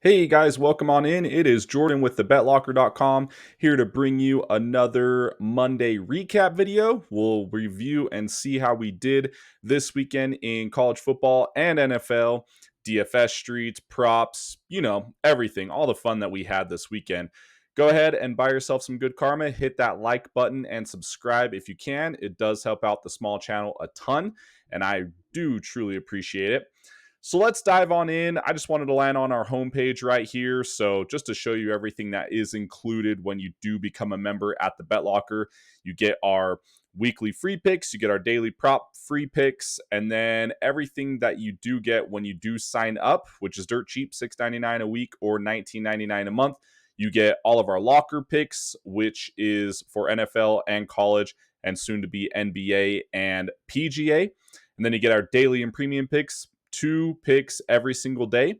Hey guys, welcome on in. It is Jordan with thebetlocker.com here to bring you another Monday recap video. We'll review and see how we did this weekend in college football and NFL, DFS streets, props, everything, all the fun that we had this weekend. Go ahead and buy yourself some good karma. Hit that like button and subscribe if you can. It does help out the small channel a ton, and I do truly appreciate it. So let's dive on in. I just wanted to land on our homepage right here. So just to show you everything that is included when you do become a member at the BetLocker, you get our weekly free picks, you get our daily prop free picks, and then everything that you do get when you do sign up, which is dirt cheap, $6.99 a week or $19.99 a month. You get all of our locker picks, which is for NFL and college and soon to be NBA and PGA. And then you get our daily and premium picks, 2 picks every single day,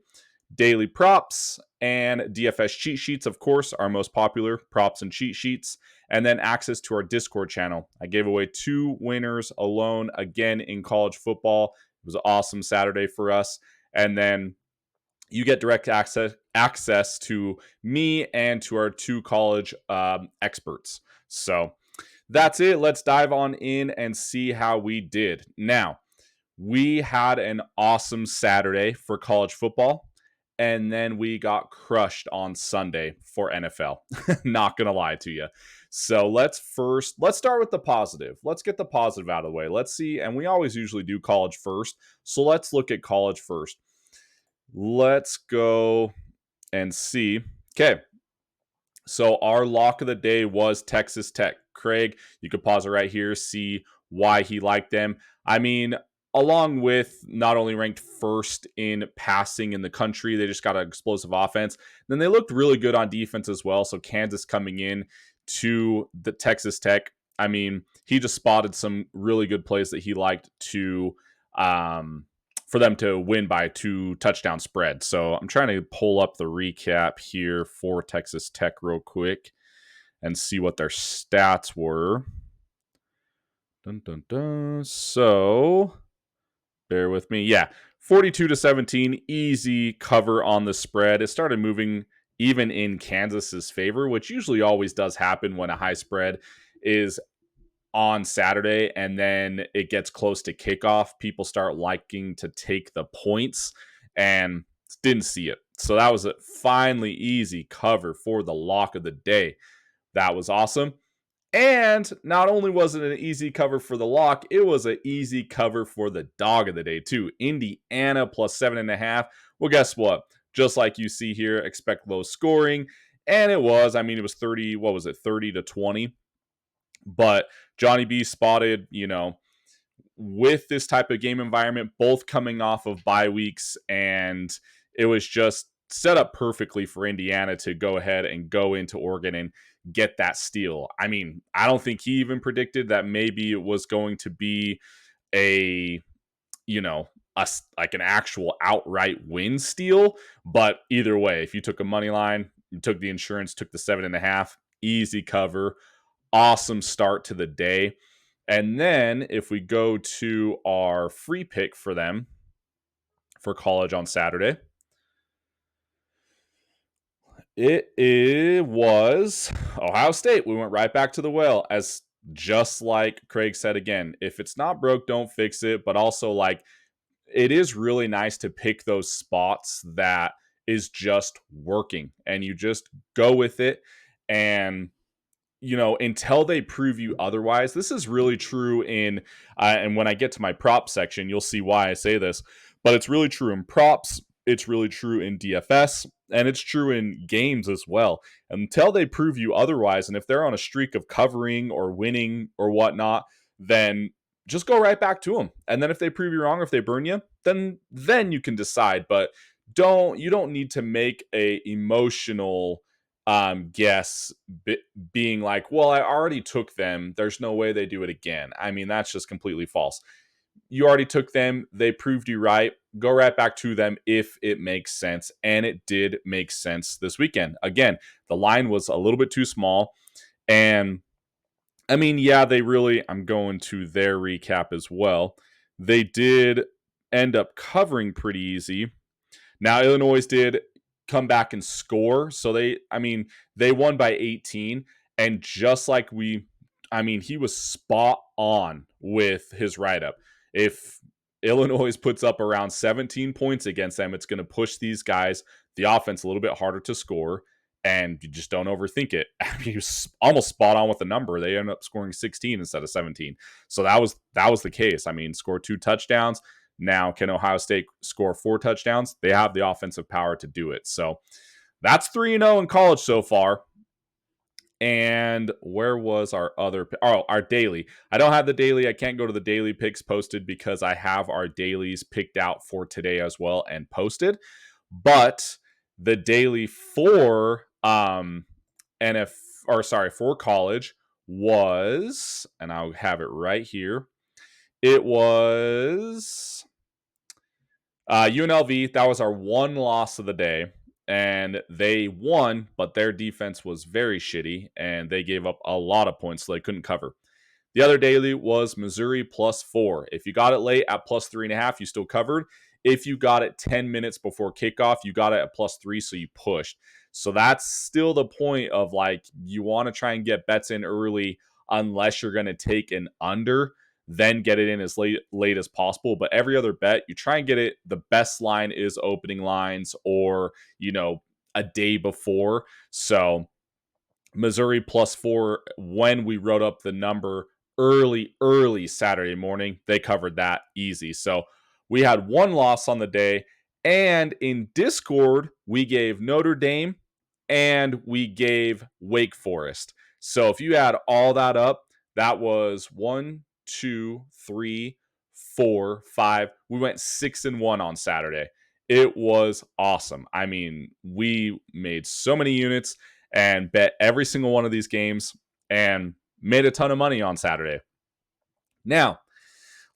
daily props, and DFS cheat sheets, of course, our most popular props and cheat sheets, and then access to our Discord channel. I gave away 2 winners alone again in college football. It was an awesome Saturday for us. And then you get direct access to me and to our 2 college experts. So that's it. Let's dive on in and see how we did. Now, we had an awesome Saturday for college football, and then we got crushed on Sunday for NFL. Not gonna lie to you. So let's start with the positive. Let's get the positive out of the way. Let's see, and we always usually do college first. So let's look at college first. Let's go and see. Okay. So our lock of the day was Texas Tech. Craig, you could pause it right here, see why he liked them. I mean, along with not only ranked first in passing in the country, they just got an explosive offense. Then they looked really good on defense as well. So Kansas coming in to the Texas Tech. I mean, he just spotted some really good plays that he liked to for them to win by 2 touchdown spread. So I'm trying to pull up the recap here for Texas Tech real quick and see what their stats were. Dun, dun, dun. So bear with me. Yeah, 42-17, easy cover on the spread. It started moving even in Kansas's favor, which usually always does happen when a high spread is on Saturday and then it gets close to kickoff. People start liking to take the points and didn't see it. So that was a finally easy cover for the lock of the day. That was awesome. And not only was it an easy cover for the lock, it was an easy cover for the dog of the day, too. Indiana plus 7.5. Well, guess what? Just like you see here, expect low scoring. And it was, it was 30-20. But Johnny B spotted, with this type of game environment, both coming off of bye weeks, and it was just set up perfectly for Indiana to go ahead and go into Oregon and get that steal. I mean, I don't think he even predicted that maybe it was going to be a, you know, like an actual outright win steal. But either way, if you took a money line, you took the insurance, took the 7.5, easy cover, awesome start to the day. And then if we go to our free pick for them for college on Saturday, it was Ohio State. We went right back to the well, as just like Craig said again, if it's not broke, don't fix it. But also, like, it is really nice to pick those spots that is just working and you just go with it. And until they prove you otherwise. This is really true in, and when I get to my prop section, you'll see why I say this, but it's really true in props. It's really true in DFS, and it's true in games as well. Until they prove you otherwise, and if they're on a streak of covering or winning or whatnot, then just go right back to them. And then if they prove you wrong, or if they burn you, then you can decide. But you don't need to make a emotional guess being like, well, I already took them. There's no way they do it again. I mean, that's just completely false. You already took them. They proved you right. Go right back to them if it makes sense. And it did make sense this weekend. Again, the line was a little bit too small. And I mean, yeah, I'm going to their recap as well. They did end up covering pretty easy. Now, Illinois did come back and score. So they won by 18. And just like he was spot on with his write up. If Illinois puts up around 17 points against them, it's going to push these guys, the offense, a little bit harder to score. And you just don't overthink it. He was almost spot on with the number. They ended up scoring 16 instead of 17. So that was the case. Scored 2 touchdowns. Now, can Ohio State score 4 touchdowns? They have the offensive power to do it. So that's 3-0 in college so far. And where was our other? Oh, our daily. I don't have the daily. I can't go to the daily picks posted because I have our dailies picked out for today as well and posted. But the daily for for college was, and I'll have it right here. It was UNLV. That was our one loss of the day. And they won, but their defense was very shitty, and they gave up a lot of points, so they couldn't cover. The other daily was Missouri +4. If you got it late at +3.5, you still covered. If you got it 10 minutes before kickoff, you got it at +3, so you pushed. So that's still the point of you want to try and get bets in early unless you're going to take an under, then get it in as late as possible. But every other bet, you try and get it. The best line is opening lines or, a day before. So Missouri +4, when we wrote up the number early Saturday morning, they covered that easy. So we had one loss on the day. And in Discord, we gave Notre Dame and we gave Wake Forest. So if you add all that up, that was 1, 2, 3, 4, 5. We went 6-1 on Saturday. It was awesome. We made so many units and bet every single one of these games and made a ton of money on Saturday. Now,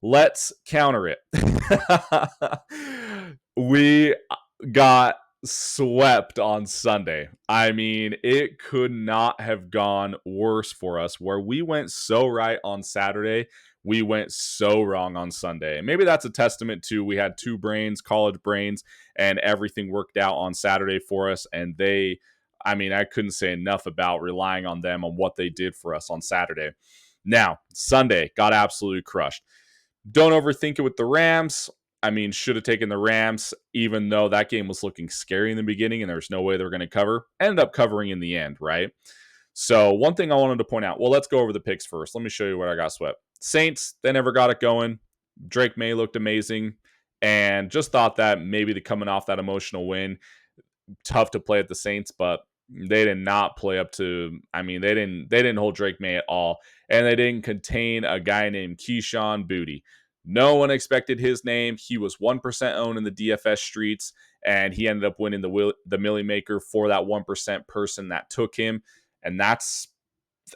let's counter it. We got swept on Sunday. It could not have gone worse for us. Where we went so right on Saturday, we went so wrong on Sunday. And maybe that's a testament to we had 2 brains, college brains, and everything worked out on Saturday for us. And I couldn't say enough about relying on them on what they did for us on Saturday. Now, Sunday got absolutely crushed. Don't overthink it with the Rams. Should have taken the Rams, even though that game was looking scary in the beginning and there's no way they were going to cover. Ended up covering in the end, right? So one thing I wanted to point out, well, let's go over the picks first. Let me show you where I got swept. Saints, they never got it going. Drake May looked amazing and just thought that maybe coming off that emotional win, tough to play at the Saints, but they did not play up to, they didn't hold Drake May at all. And they didn't contain a guy named Keyshawn Boutte. No one expected his name. He was 1% owned in the DFS streets, and he ended up winning the Millie Maker for that 1% person that took him. And that's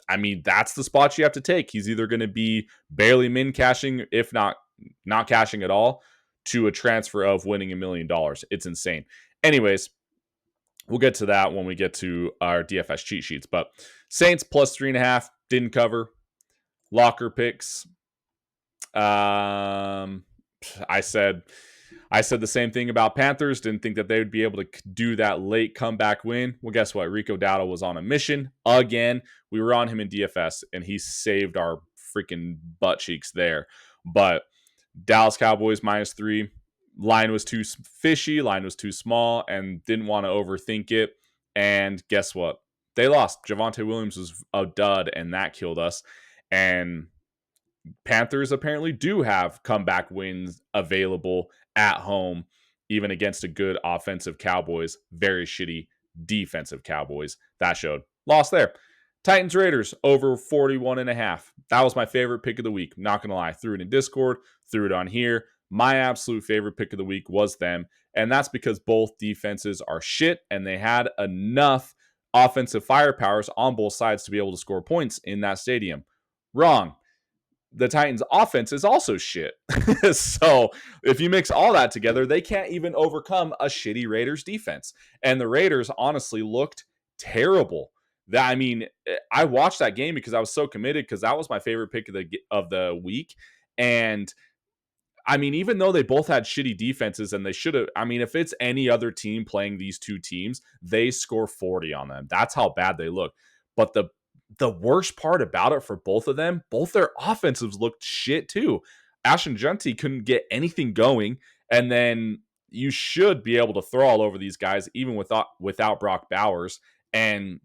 the spot you have to take. He's either going to be barely min cashing, if not cashing at all, to a transfer of winning $1 million. It's insane. Anyways, we'll get to that when we get to our DFS cheat sheets. But Saints +3.5 didn't cover. Locker picks. I said the same thing about Panthers. Didn't think that they would be able to do that late comeback win. Well, guess what? Rico Dowdle was on a mission again. We were on him in DFS, and he saved our freaking butt cheeks there. But Dallas Cowboys -3. Line was too fishy. Line was too small, and didn't want to overthink it. And guess what? They lost. Javonte Williams was a dud, and that killed us. And Panthers apparently do have comeback wins available at home, even against a good offensive Cowboys, very shitty defensive Cowboys. That showed. Lost there. Titans Raiders over 41.5. That was my favorite pick of the week. Not going to lie. Threw it in Discord, threw it on here. My absolute favorite pick of the week was them. And that's because both defenses are shit and they had enough offensive firepowers on both sides to be able to score points in that stadium. Wrong. The Titans offense is also shit. So if you mix all that together, they can't even overcome a shitty Raiders defense. And the Raiders honestly looked terrible. I watched that game because I was so committed because that was my favorite pick of the week. And I mean, even though they both had shitty defenses and they should have, I mean, if it's any other team playing these two teams, they score 40 on them. That's how bad they look. But the worst part about it for both of them, both their offensives looked shit too. Ashton Junty couldn't get anything going, and then you should be able to throw all over these guys even without Brock Bowers. And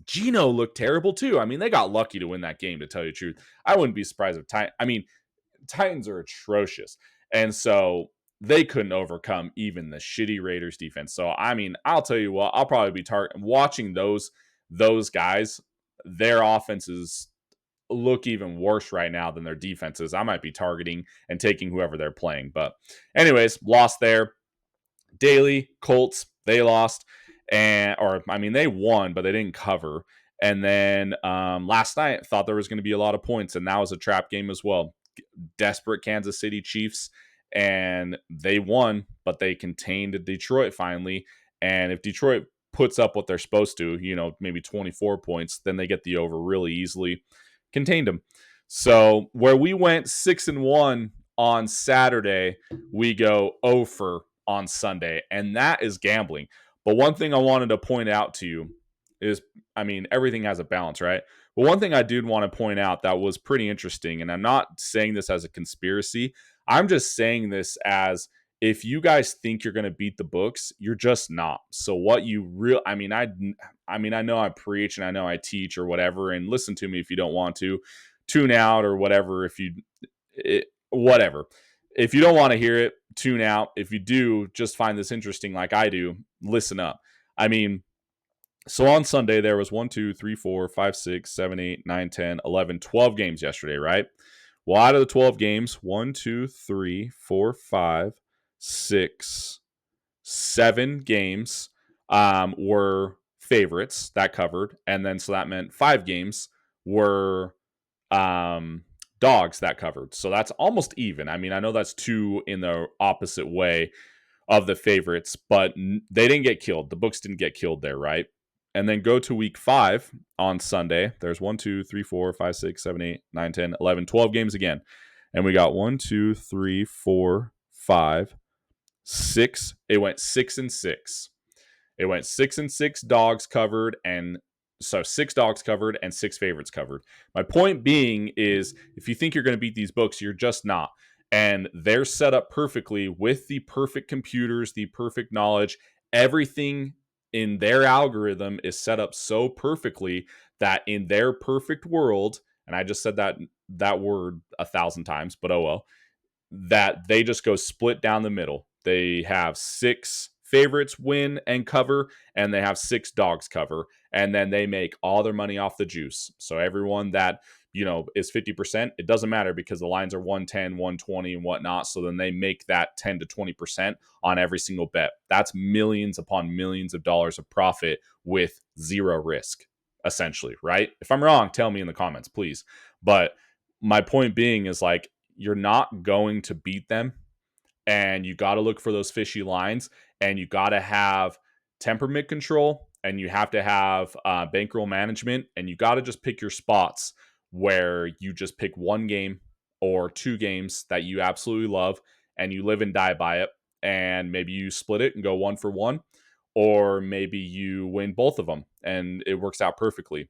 Gino looked terrible too. I mean, they got lucky to win that game, to tell you the truth. I wouldn't be surprised if Titans are atrocious. And so they couldn't overcome even the shitty Raiders defense. So I mean, I'll tell you what, I'll probably be watching those guys. Their offenses look even worse right now than their defenses. I might be targeting and taking whoever they're playing. But anyways, lost there. Daily Colts, they lost, they won, but they didn't cover. And then last night, thought there was going to be a lot of points, and that was a trap game as well. Desperate Kansas City Chiefs, and they won, but they contained Detroit finally. And if Detroit puts up what they're supposed to, maybe 24 points, then they get the over really easily. Contained them. So where we went 6-1 on Saturday, we go 0 on Sunday, and that is gambling. But one thing I wanted to point out to you is, everything has a balance, right? But one thing I did want to point out that was pretty interesting, and I'm not saying this as a conspiracy, I'm just saying this as, if you guys think you're going to beat the books, you're just not. So what you I know I preach and I know I teach or whatever, and listen to me if you don't want to, tune out or whatever. Whatever. If you don't want to hear it, tune out. If you do, just find this interesting like I do, listen up. So on Sunday, there was 1, 2, 3, 4, 5, 6, 7, 8, 9, 10, 11, 12 games yesterday, right? Well, out of the 12 games, 1, 2, 3, 4, 5, 6, 7 games were favorites that covered. And then so that meant 5 games were dogs that covered. So that's almost even. I know that's 2 in the opposite way of the favorites, but they didn't get killed. The books didn't get killed there, right? And then go to week 5 on Sunday. There's 1, 2, 3, 4, 5, 6, 7, 8, 9, 10, 11, 12 games again. And we got 1, 2, 3, 4, 5, 6. It went 6-6. It went 6-6 dogs covered, and so 6 dogs covered and 6 favorites covered. My point being is, if you think you're going to beat these books, you're just not. And they're set up perfectly with the perfect computers, the perfect knowledge. Everything in their algorithm is set up so perfectly that in their perfect world, and I just said that word 1,000 times, but oh well, that they just go split down the middle. They have 6 favorites win and cover, and they have 6 dogs cover, and then they make all their money off the juice. So everyone that is 50%, it doesn't matter because the lines are 110, 120, and whatnot. So then they make that 10 to 20% on every single bet. That's millions upon millions of dollars of profit with zero risk, essentially, right? If I'm wrong, tell me in the comments, please. But my point being is, like, you're not going to beat them, and you got to look for those fishy lines, and you got to have temperament control, and you have to have bankroll management, and you got to just pick your spots where you just pick one game or 2 games that you absolutely love and you live and die by it, and maybe you split it and go 1 for 1, or maybe you win both of them and it works out perfectly.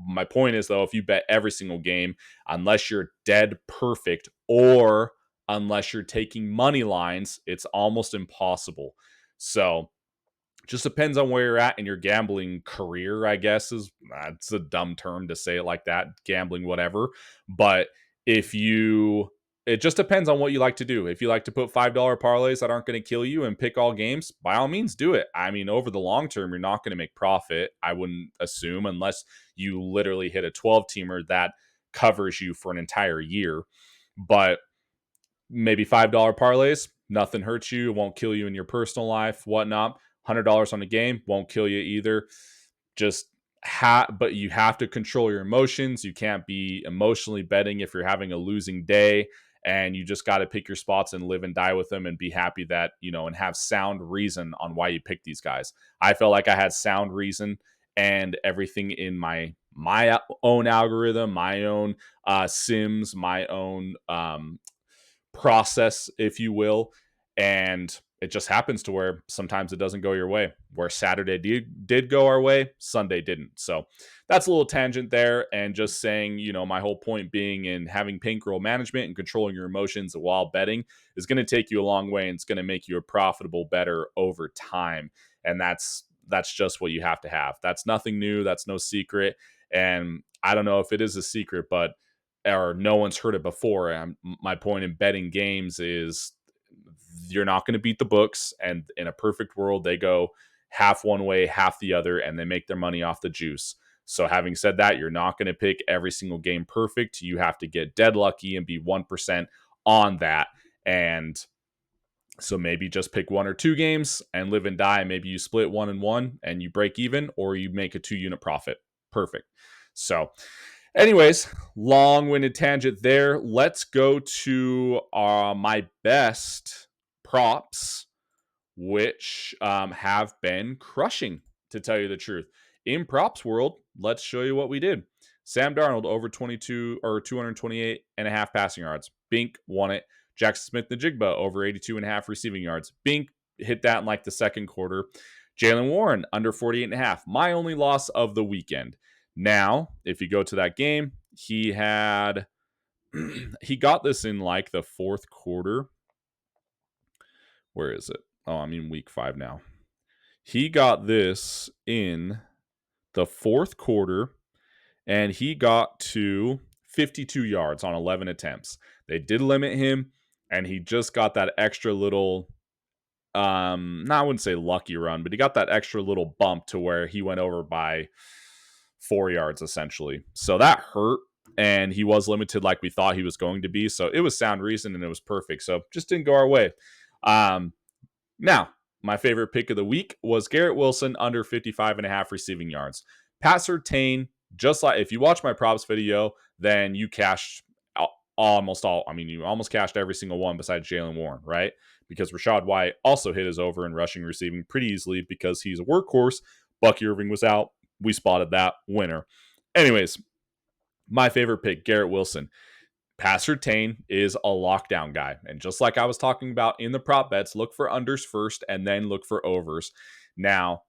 My point is, though, if you bet every single game, unless you're dead perfect or unless you're taking money lines, it's almost impossible. So just depends on where you're at in your gambling career, I guess. It's a dumb term to say it like that, gambling, whatever. But it just depends on what you like to do. If you like to put $5 parlays that aren't going to kill you and pick all games, by all means do it. Over the long term, you're not going to make profit, I wouldn't assume, unless you literally hit a 12-teamer that covers you for an entire year. But maybe $5 parlays, nothing hurts you, it won't kill you in your personal life, whatnot. $100 on a game won't kill you either. But you have to control your emotions. You can't be emotionally betting if you're having a losing day, and you just got to pick your spots and live and die with them and be happy that, and have sound reason on why you pick these guys. I felt like I had sound reason, and everything in my own algorithm, my own sims, my own process, if you will. And it just happens to where sometimes it doesn't go your way. Where Saturday did go our way, Sunday didn't. So that's a little tangent there. And just saying, my whole point being in having bankroll management and controlling your emotions while betting is going to take you a long way, and it's going to make you a profitable bettor over time. And that's just what you have to have. That's nothing new. That's no secret. And I don't know if it is a secret, but or no one's heard it before. My point in betting games is you're not going to beat the books, and in a perfect world, they go half one way, half the other, and they make their money off the juice. So having said that, you're not going to pick every single game perfect. You have to get dead lucky and be 1% on that. And so maybe just pick 1 or 2 games and live and die. Maybe you split 1 and 1 and you break even, or you make a 2-unit profit. Perfect. So anyways, long-winded tangent there. Let's go to my best props, which have been crushing, to tell you the truth. In props world, let's show you what we did. Sam Darnold over 22 or 228 and a half passing yards. Bink won it. Jackson Smith-Njigba over 82 and a half receiving yards. Bink hit that in like the second quarter. Jaylen Warren under 48 and a half. My only loss of the weekend. Now, if you go to that game, he got this in like the fourth quarter. Where is it? Oh, I'm in week 5 now. He got this in the fourth quarter, and he got to 52 yards on 11 attempts. They did limit him, and he just got that extra little, I wouldn't say lucky run, but he got that extra little bump to where he went over by 4 yards, essentially. So that hurt, and he was limited like we thought he was going to be. So it was sound reason, and it was perfect. So just didn't go our way. Now, my favorite pick of the week was Garrett Wilson under 55 and a half receiving yards. Pat Surtain, just like if you watch my props video, then you cashed almost all. I mean, you almost cashed every single one besides Jaylen Warren, right? Because Rachaad White also hit his over in rushing receiving pretty easily because he's a workhorse. Bucky Irving was out. We spotted that winner. Anyways, my favorite pick, Garrett Wilson. Pat Surtain is a lockdown guy. And just like I was talking about in the prop bets, look for unders first and then look for overs. Now,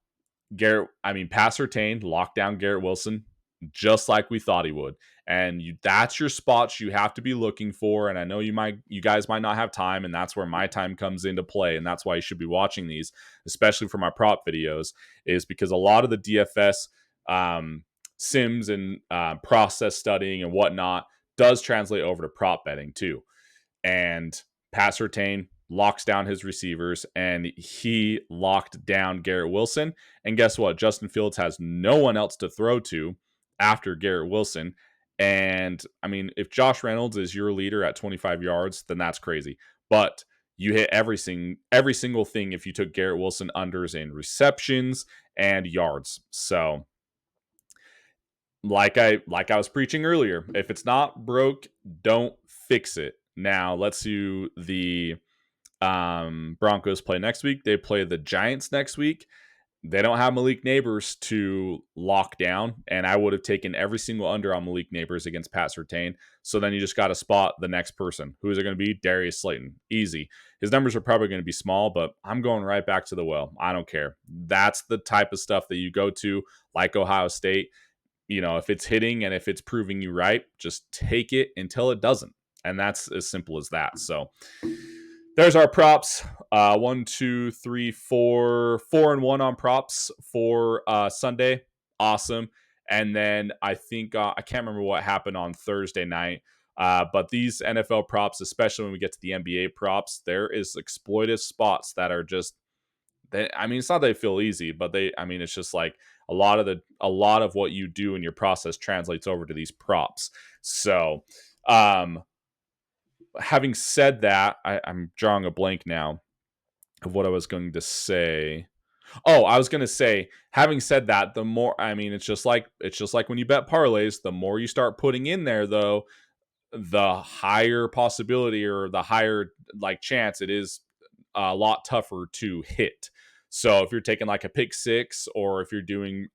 Pat Surtain locked down Garrett Wilson just like we thought he would. And that's your spots you have to be looking for. And I know you guys might not have time, and that's where my time comes into play. And that's why you should be watching these, especially for my prop videos, is because a lot of the DFS sims and process studying and whatnot does translate over to prop betting too. And Pat Surtain locks down his receivers, and he locked down Garrett Wilson. And guess what? Justin Fields has no one else to throw to after Garrett Wilson. And I mean, if Josh Reynolds is your leader at 25 yards, then that's crazy. But you hit every single thing if you took Garrett Wilson unders in receptions and yards. So like I was preaching earlier, if it's not broke, don't fix it. Now let's do the Broncos play next week. They play the Giants next week. They don't have Malik Neighbors to lock down, and I would have taken every single under on Malik Neighbors against Pat Surtain. So then you just got to spot the next person. Who is it going to be? Darius Slayton. Easy. His numbers are probably going to be small, but I'm going right back to the well. I don't care. That's the type of stuff that you go to, like Ohio State. If it's hitting and if it's proving you right, just take it until it doesn't. And that's as simple as that. So there's our props. 1, 2, 3, 4, 4-1 on props for Sunday. Awesome. And then I think I can't remember what happened on Thursday night. But these NFL props, especially when we get to the NBA props, there is exploitive spots that are just. It's not that they feel easy, but it's just like a lot of what you do in your process translates over to these props. So, having said that, I'm drawing a blank now of what I was going to say. Oh, I was going to say, having said that, the more, it's just like when you bet parlays, the more you start putting in there, though, the higher possibility or the higher chance it is a lot tougher to hit. So if you're taking like a pick six, or if you're doing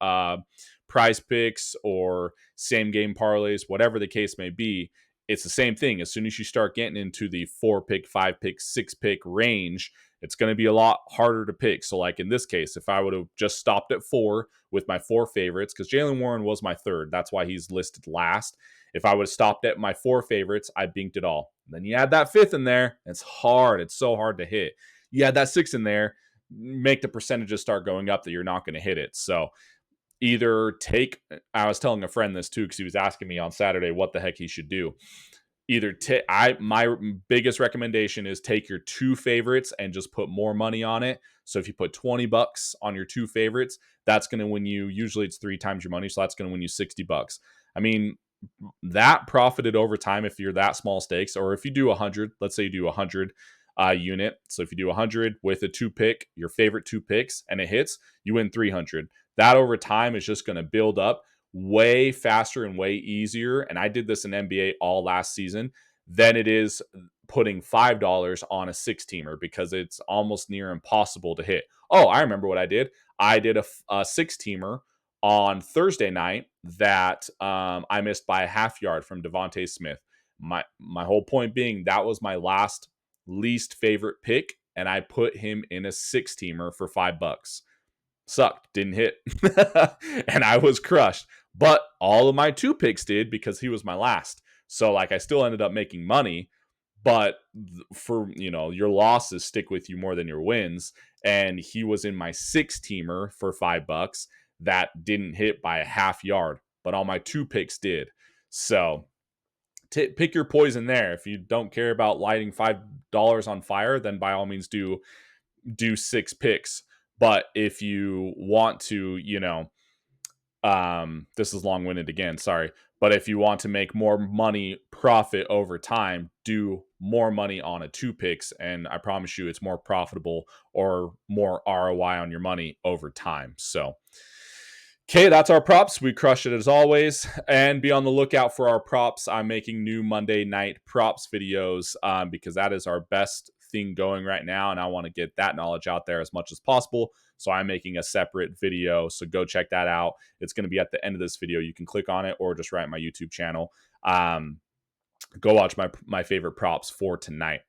prize picks or same game parlays, whatever the case may be, it's the same thing. As soon as you start getting into the 4-pick, 5-pick, 6-pick range, it's going to be a lot harder to pick. So, like in this case, if I would have just stopped at 4 with my 4 favorites, because Jaylen Warren was my third, that's why he's listed last. If I would have stopped at my 4 favorites, I binked it all. Then you add that 5th in there, it's hard. It's so hard to hit. You add that 6 in there, make the percentages start going up that you're not going to hit it. So either take, I was telling a friend this too, because he was asking me on Saturday what the heck he should do. Either my biggest recommendation is take your 2 favorites and just put more money on it. So if you put $20 on your 2 favorites, that's going to win you, usually it's 3 times your money, so that's going to win you $60. I mean, that profited over time if you're that small stakes, or if you do 100, let's say you do 100 unit. So if you do 100 with a 2-pick, your favorite 2 picks, and it hits, you win 300. That over time is just going to build up way faster and way easier. And I did this in NBA all last season than it is putting $5 on a 6-teamer, because it's almost near impossible to hit. Oh, I remember what I did. I did a 6-teamer on Thursday night that I missed by a half yard from Devontae Smith. My whole point being that was my last least favorite pick, and I put him in a 6-teamer for $5. Sucked, didn't hit. And I was crushed. But all of my 2 picks did, because he was my last. So like I still ended up making money, but for, your losses stick with you more than your wins. And he was in my 6-teamer for $5 that didn't hit by a half yard, but all my 2 picks did. So pick your poison there. If you don't care about lighting $5 on fire, then by all means do 6 picks. But if you want to, this is long-winded again, sorry. But if you want to make more money profit over time, do more money on a 2 picks. And I promise you it's more profitable or more ROI on your money over time. So, okay, that's our props. We crushed it as always. And be on the lookout for our props. I'm making new Monday night props videos because that is our best thing going right now. And I want to get that knowledge out there as much as possible. So I'm making a separate video. So go check that out. It's going to be at the end of this video. You can click on it or just write my YouTube channel. Go watch my favorite props for tonight.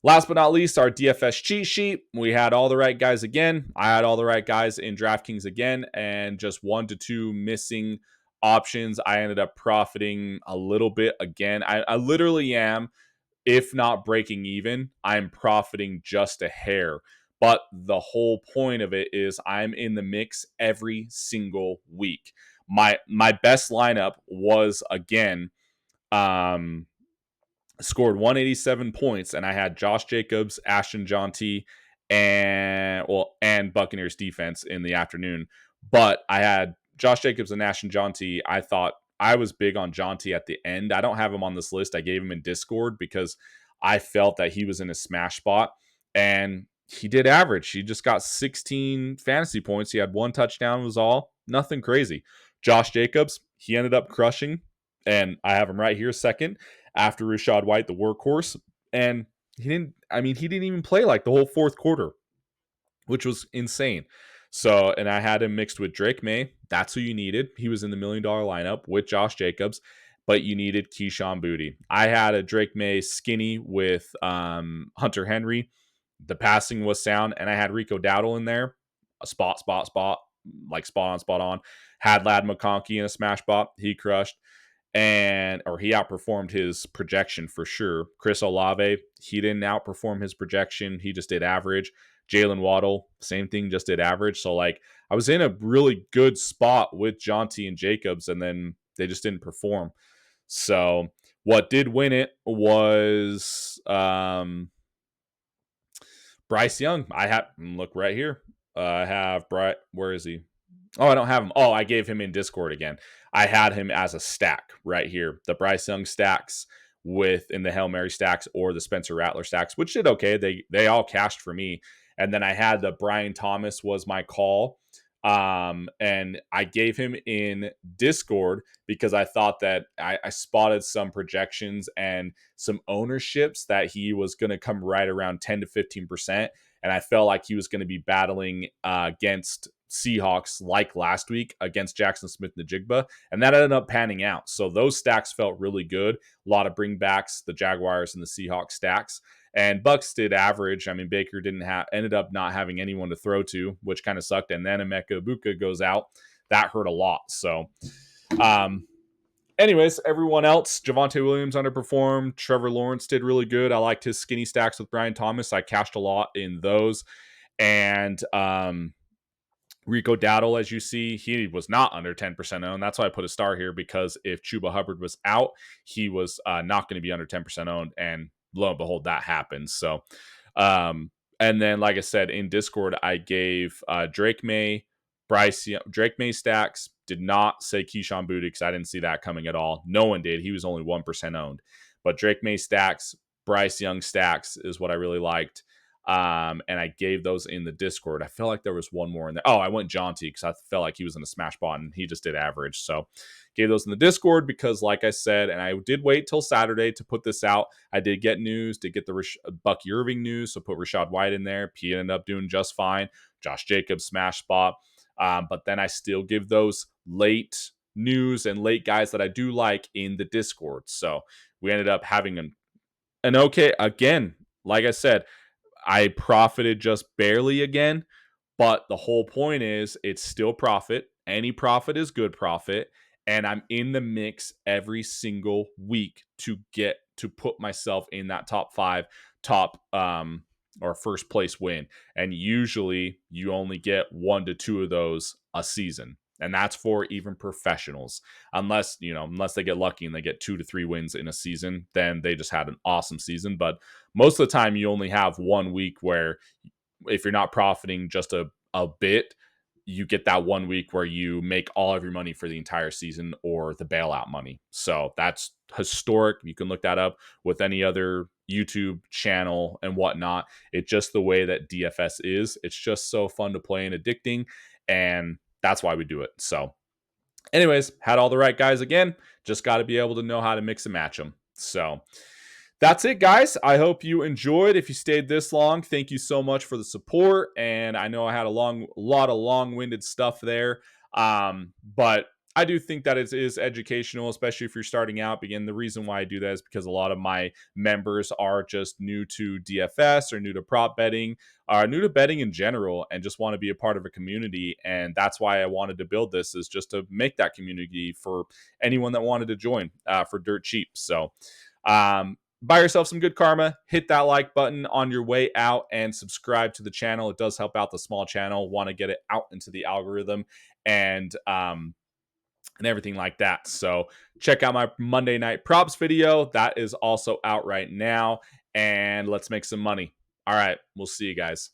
Last but not least, our DFS cheat sheet. We had all the right guys again. I had all the right guys in DraftKings again, and just 1 to 2 missing options. I ended up profiting a little bit again. I literally am, if not breaking even, I'm profiting just a hair. But the whole point of it is I'm in the mix every single week. My best lineup was, again, scored 187 points, and I had Josh Jacobs, Ashton Jonty, and Buccaneers defense in the afternoon. But I had Josh Jacobs and Ashton Jonty. I thought I was big on Jonty at the end. I don't have him on this list. I gave him in Discord because I felt that he was in a smash spot, and he did average. He just got 16 fantasy points. He had 1 touchdown, was all. Nothing crazy. Josh Jacobs, he ended up crushing, and I have him right here second after Rachaad White, the workhorse. And he didn't even play like the whole 4th quarter, which was insane. So, and I had him mixed with Drake May. That's who you needed. He was in the $1 million lineup with Josh Jacobs, but you needed Keyshawn Boutte. I had a Drake May skinny with Hunter Henry. The passing was sound, and I had Rico Dowdle in there. A spot, like spot on. Had Ladd McConkey in a smash spot. He crushed. He outperformed his projection for sure. Chris Olave, he didn't outperform his projection. He just did average. Jalen Waddle, same thing, just did average. So, like, I was in a really good spot with Jonty and Jacobs, and then they just didn't perform. So, what did win it was Bryce Young. Look right here. I have Bryce. Where is he? Oh, I don't have him. Oh, I gave him in Discord again. I had him as a stack right here. The Bryce Young stacks in the Hail Mary stacks or the Spencer Rattler stacks, which did okay. They all cashed for me. And then I had the Brian Thomas was my call. And I gave him in Discord because I thought that I spotted some projections and some ownerships that he was going to come right around 10 to 15%. And I felt like he was going to be battling against Seahawks like last week against Jackson Smith-Njigba, and that ended up panning out. So those stacks felt really good. A lot of bringbacks, the Jaguars and the Seahawks stacks. And Bucks did average. I mean, Baker ended up not having anyone to throw to, which kind of sucked. And then Emeka Ibuka goes out. That hurt a lot. So, anyways, everyone else, Javonte Williams underperformed. Trevor Lawrence did really good. I liked his skinny stacks with Brian Thomas. I cashed a lot in those. And Rico Dowdle, as you see, he was not under 10% owned. That's why I put a star here, because if Chuba Hubbard was out, he was not going to be under 10% owned. And lo and behold, that happened. So, and then, like I said, in Discord, I gave Drake May stacks. Did not say Keyshawn Boutte because I didn't see that coming at all. No one did. He was only 1% owned. But Drake May stacks, Bryce Young stacks is what I really liked. And I gave those in the Discord. I felt like there was one more in there. Oh, I went Jonty because I felt like he was in a smash bot and he just did average. So gave those in the Discord because, like I said, and I did wait till Saturday to put this out. I did get news, did get the Bucky Irving news, so put Rachaad White in there. He ended up doing just fine. Josh Jacobs smash spot. But then I still give those late news and late guys that I do like in the Discord. So we ended up having an okay, again, like I said, I profited just barely again, but the whole point is it's still profit. Any profit is good profit. And I'm in the mix every single week to put myself in that top 5, or first place win. And usually you only get 1 to 2 of those a season. And that's for even professionals. Unless they get lucky and they get 2 to 3 wins in a season, then they just had an awesome season. But most of the time you only have 1 week where, if you're not profiting just a bit, you get that 1 week where you make all of your money for the entire season, or the bailout money. So that's historic. You can look that up with any other YouTube channel and whatnot. It's just the way that DFS is. It's just so fun to play and addicting, and that's why we do it. So anyways, had all the right guys again. Just got to be able to know how to mix and match them. So that's it, guys. I hope you enjoyed. If you stayed this long, thank you so much for the support. And I know I had a lot of long-winded stuff there, but I do think that it is educational, especially if you're starting out. Again, the reason why I do that is because a lot of my members are just new to DFS or new to prop betting, or new to betting in general, and just want to be a part of a community. And that's why I wanted to build this, is just to make that community for anyone that wanted to join for dirt cheap. So, buy yourself some good karma, hit that like button on your way out, and subscribe to the channel. It does help out the small channel. Want to get it out into the algorithm and everything like that. So check out my Monday night props video. That is also out right now. And let's make some money. All right, we'll see you guys.